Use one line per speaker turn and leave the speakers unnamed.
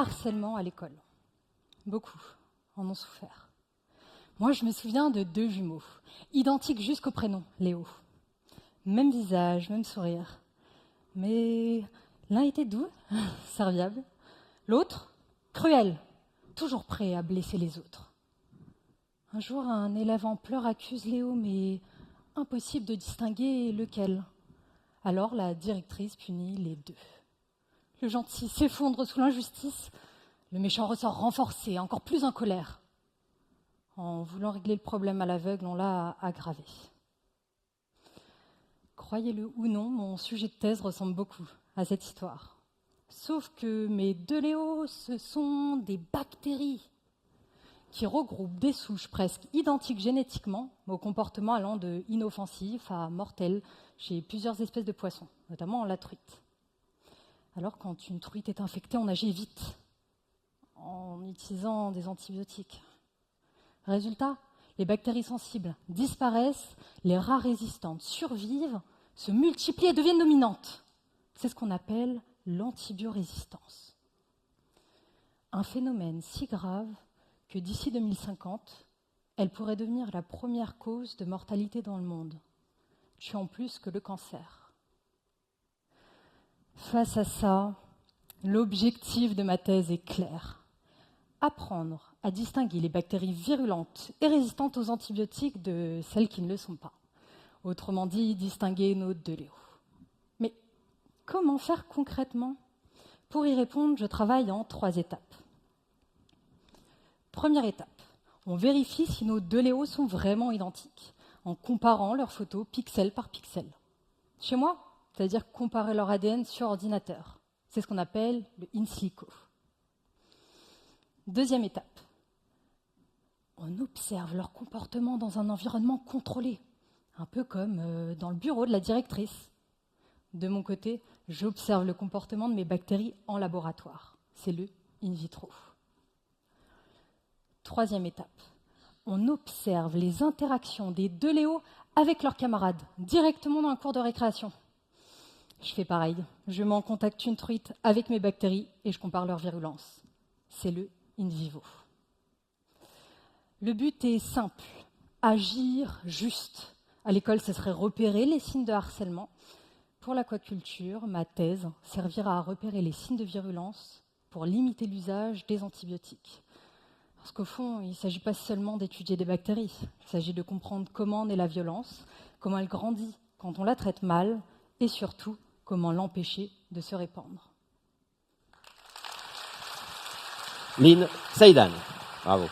harcèlement à l'école. Beaucoup en ont souffert. Moi, je me souviens de 2 jumeaux, identiques jusqu'au prénom, Léo. Même visage, même sourire. Mais l'un était doux, serviable. L'autre, cruel, toujours prêt à blesser les autres. Un jour, un élève en pleurs accuse Léo, mais impossible de distinguer lequel. Alors la directrice punit les 2. Le gentil s'effondre sous l'injustice, le méchant ressort renforcé, encore plus en colère. En voulant régler le problème à l'aveugle, on l'a aggravé. Croyez-le ou non, mon sujet de thèse ressemble beaucoup à cette histoire. Sauf que mes 2 Léos, ce sont des bactéries qui regroupent des souches presque identiques génétiquement, au comportement allant de inoffensif à mortel chez plusieurs espèces de poissons, notamment la truite. Alors quand une truite est infectée, on agit vite, en utilisant des antibiotiques. Résultat, les bactéries sensibles disparaissent, les rares résistantes survivent, se multiplient et deviennent dominantes. C'est ce qu'on appelle l'antibiorésistance. Un phénomène si grave que d'ici 2050, elle pourrait devenir la première cause de mortalité dans le monde, tuant plus que le cancer. Face à ça, l'objectif de ma thèse est clair. Apprendre à distinguer les bactéries virulentes et résistantes aux antibiotiques de celles qui ne le sont pas. Autrement dit, distinguer nos 2 Léos. Mais comment faire concrètement ? Pour y répondre, je travaille en 3 étapes. Première étape, on vérifie si nos 2 Léos sont vraiment identiques, en comparant leurs photos pixel par pixel. Chez moi, c'est-à-dire comparer leur ADN sur ordinateur. C'est ce qu'on appelle le in silico. Deuxième étape, on observe leur comportement dans un environnement contrôlé, un peu comme dans le bureau de la directrice. De mon côté, j'observe le comportement de mes bactéries en laboratoire. C'est le in vitro. Troisième étape, on observe les interactions des 2 Léos avec leurs camarades, directement dans un cours de récréation. Je fais pareil, je mets en contact une truite avec mes bactéries et je compare leur virulence. C'est le in vivo. Le but est simple, agir juste. À l'école, ce serait repérer les signes de harcèlement. Pour l'aquaculture, ma thèse servira à repérer les signes de virulence pour limiter l'usage des antibiotiques. Parce qu'au fond, il ne s'agit pas seulement d'étudier des bactéries, il s'agit de comprendre comment naît la violence, comment elle grandit quand on la traite mal, et surtout, comment l'empêcher de se répandre.
Lynn Seydan, bravo.